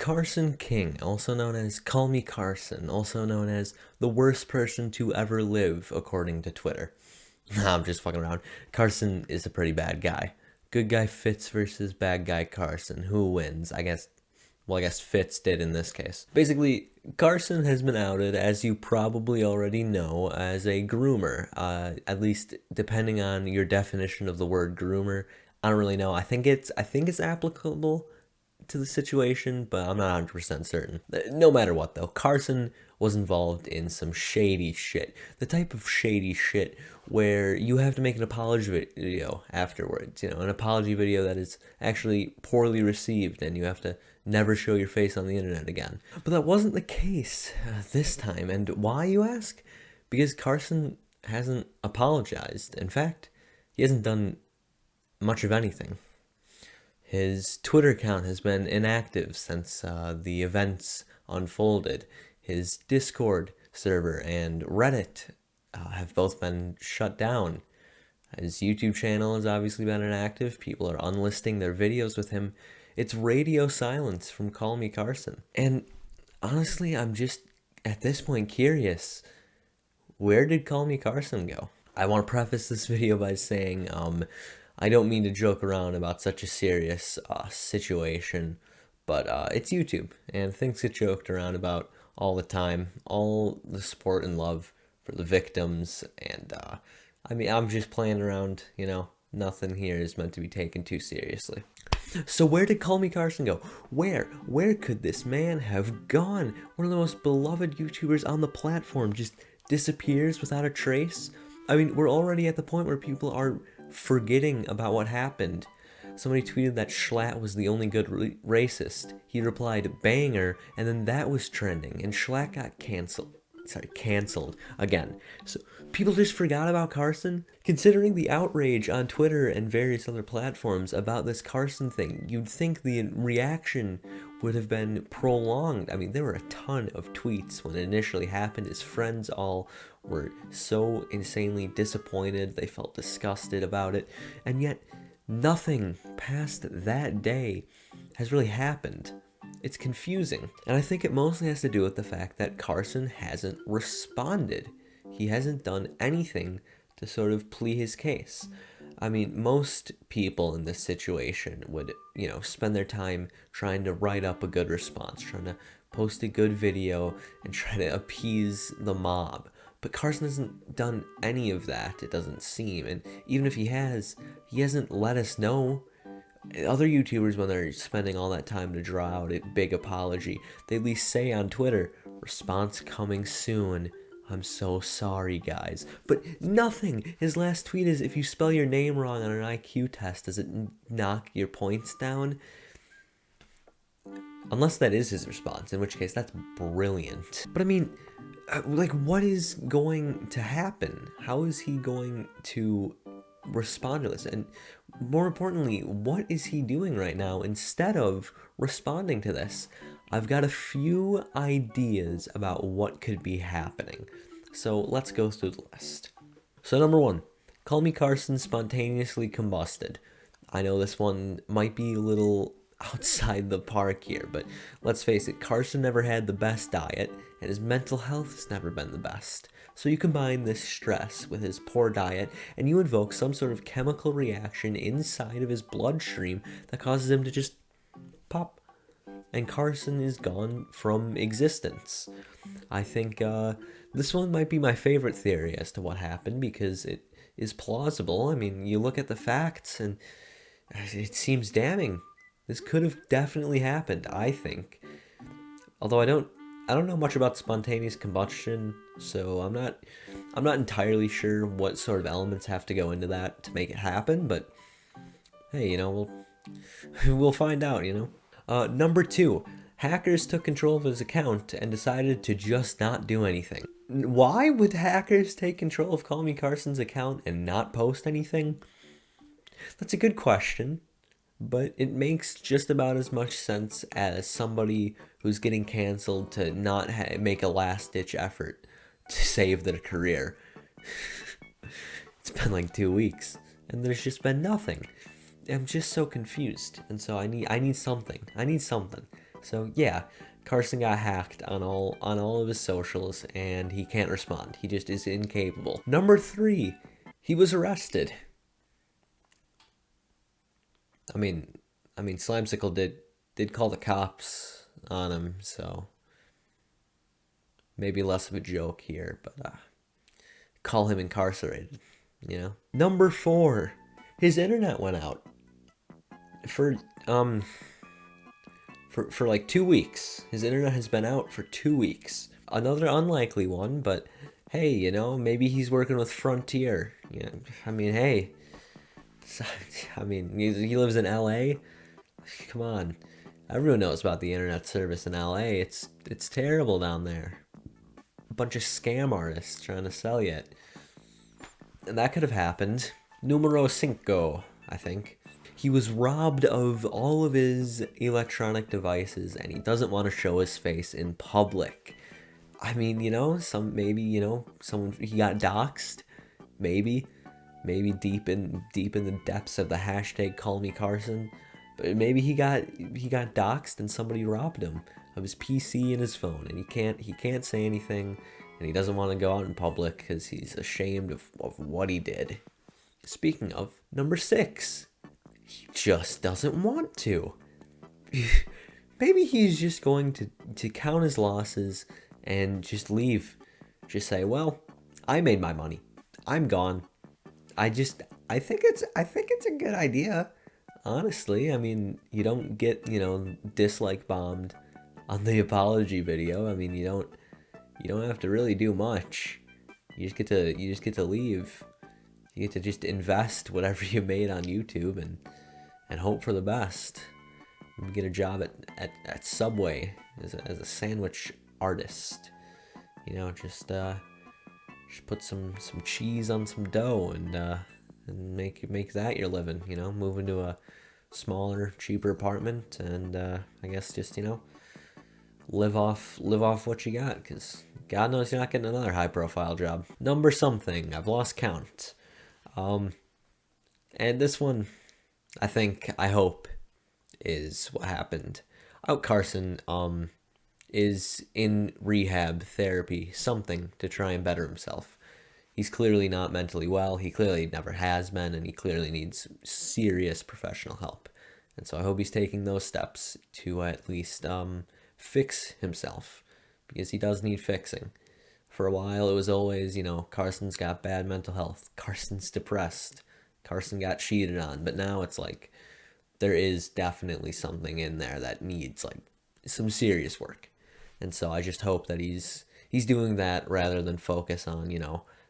Carson King, also known as Call Me Carson, also known as the worst person to ever live, according to Twitter. Nah, I'm just fucking around. Carson is a pretty bad guy. Good guy Fitz versus bad guy Carson. Who wins? I guess Fitz did in this case. Basically, Carson has been outed, as you probably already know, as a groomer. At least depending on your definition of the word groomer. I don't really know. I think it's applicable to the situation, but I'm not 100% certain. No matter what, though, Carson was involved in some shady shit. The type of shady shit where you have to make an apology video afterwards. An apology video that is actually poorly received, and you have to never show your face on the internet again. But that wasn't the case this time. And why, you ask? Because Carson hasn't apologized. In fact, he hasn't done much of anything. His Twitter account has been inactive since the events unfolded. His Discord server and Reddit have both been shut down. His YouTube channel has obviously been inactive. People are unlisting their videos with him. It's radio silence from Call Me Carson. And honestly, I'm just at this point curious, where did Call Me Carson go? I want to preface this video by saying I don't mean to joke around about such a serious situation, but it's YouTube, and things get joked around about all the time. All the support and love for the victims, and I'm just playing around, Nothing here is meant to be taken too seriously. So where did Call Me Carson go? Where could this man have gone? One of the most beloved YouTubers on the platform just disappears without a trace? I mean, we're already at the point where people are forgetting about what happened. Somebody tweeted that Schlatt was the only good racist. He replied, banger, and then that was trending, and Schlatt got canceled again. So people just forgot about Carson? Considering the outrage on Twitter and various other platforms about this Carson thing, you'd think the reaction would have been prolonged. I mean, there were a ton of tweets when it initially happened. His friends all were so insanely disappointed. They felt disgusted about it. And yet, nothing past that day has really happened. It's confusing. And I think it mostly has to do with the fact that Carson hasn't responded. He hasn't done anything to sort of plead his case. I mean, most people in this situation would, spend their time trying to write up a good response, trying to post a good video, and try to appease the mob. But Carson hasn't done any of that, it doesn't seem. And even if he hasn't let us know. Other YouTubers, when they're spending all that time to draw out a big apology, they at least say on Twitter, response coming soon. I'm so sorry, guys. But nothing. His last tweet is, if you spell your name wrong on an IQ test, does it knock your points down? Unless that is his response, in which case that's brilliant. But I mean, what is going to happen? How is he going to respond to this? And more importantly, what is he doing right now instead of responding to this? I've got a few ideas about what could be happening. So let's go through the list. So number 1, Call Me Carson spontaneously combusted. I know this one might be a little outside the park here, but let's face it, Carson never had the best diet, and his mental health has never been the best. So you combine this stress with his poor diet, and you invoke some sort of chemical reaction inside of his bloodstream that causes him to just pop. And Carson is gone from existence. I think this one might be my favorite theory as to what happened, because it is plausible. I mean, you look at the facts, and it seems damning. This could have definitely happened, I think. Although I don't know much about spontaneous combustion, so I'm not entirely sure what sort of elements have to go into that to make it happen, but hey, we'll find out, Number 2, hackers took control of his account and decided to just not do anything. Why would hackers take control of Call Me Carson's account and not post anything? That's a good question. But it makes just about as much sense as somebody who's getting canceled to not make a last-ditch effort to save their career. It's been like 2 weeks, and there's just been nothing. I'm just so confused, and so I need something. So yeah, Carson got hacked on all of his socials, and he can't respond. He just is incapable. Number 3, he was arrested. I mean, Slimesicle did call the cops on him, so maybe less of a joke here, but call him incarcerated, you know? Number 4, his internet went out for for like 2 weeks. His internet has been out for 2 weeks. Another unlikely one, but hey, you know, maybe he's working with Frontier. Yeah, I mean, hey, I mean, he lives in LA. Come on, everyone knows about the internet service in LA. It's terrible down there. A bunch of scam artists trying to sell you it, and that could have happened. Numero cinco, I think. He was robbed of all of his electronic devices, and he doesn't want to show his face in public. I mean, you know, someone he got doxxed, maybe deep in the depths of the hashtag CallMeCarson, but maybe he got doxxed and somebody robbed him of his PC and his phone, and he can't say anything, and he doesn't want to go out in public because he's ashamed of what he did. Speaking of, number 6. He just doesn't want to. Maybe he's just going to count his losses and just leave. Just say, well, I made my money. I'm gone. I think it's a good idea. Honestly, I mean, you don't get, dislike bombed on the apology video. I mean, you don't have to really do much. You just get to leave. You get to just invest whatever you made on YouTube and hope for the best. Maybe get a job at Subway as a sandwich artist. Just put some cheese on some dough and make that your living. Move into a smaller, cheaper apartment and I guess just live off what you got, because God knows you're not getting another high profile job. Number something, I've lost count. And this one, I hope, is what happened. Carson is in rehab, therapy, something to try and better himself. He's clearly not mentally well. He clearly never has been, and he clearly needs serious professional help. And so I hope he's taking those steps to at least fix himself, because he does need fixing. For a while, it was always, Carson's got bad mental health. Carson's depressed. Carson got cheated on. But now it's like there is definitely something in there that needs like some serious work. And so I just hope that he's doing that rather than focus on,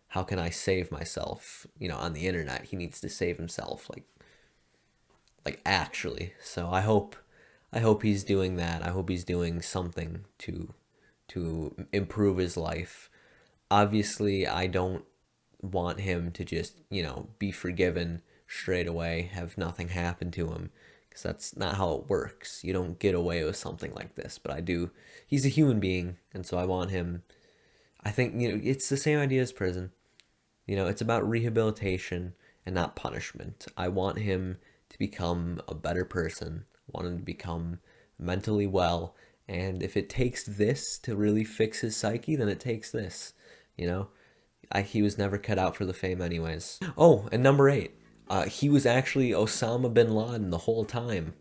how can I save myself, on the internet. He needs to save himself like actually. So I hope he's doing that. I hope he's doing something to improve his life. Obviously, I don't want him to just, be forgiven straight away, have nothing happen to him, because that's not how it works. You don't get away with something like this, but I do. He's a human being, and so I want him. I think, it's the same idea as prison. It's about rehabilitation and not punishment. I want him to become a better person. I want him to become mentally well, and if it takes this to really fix his psyche, then it takes this. He was never cut out for the fame anyways. Oh, and number 8. He was actually Osama bin Laden the whole time.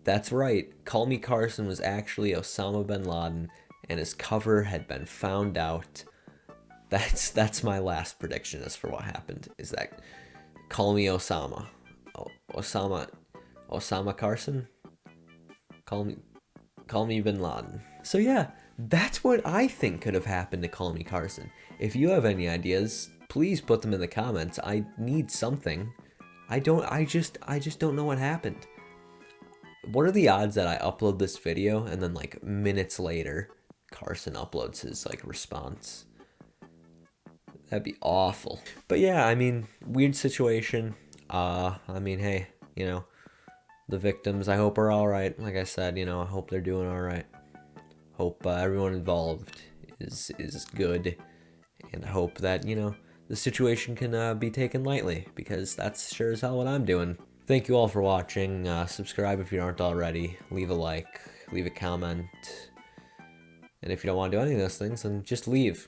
That's right. Call Me Carson was actually Osama bin Laden, and his cover had been found out. That's my last prediction as for what happened. Is that Call Me Osama. Osama Carson? Call me bin Laden. So yeah, that's what I think could have happened to Call Me Carson. If you have any ideas, please put them in the comments. I need something. I just don't know what happened. What are the odds that I upload this video and then like minutes later, Carson uploads his like response? That'd be awful. But yeah, I mean, weird situation. Hey, the victims, I hope are all right. Like I said, I hope they're doing all right. Hope everyone involved is good, and I hope that the situation can be taken lightly, because that's sure as hell what I'm doing. Thank you all for watching. Subscribe if you aren't already. Leave a like. leave a comment. And if you don't want to do any of those things, then just leave.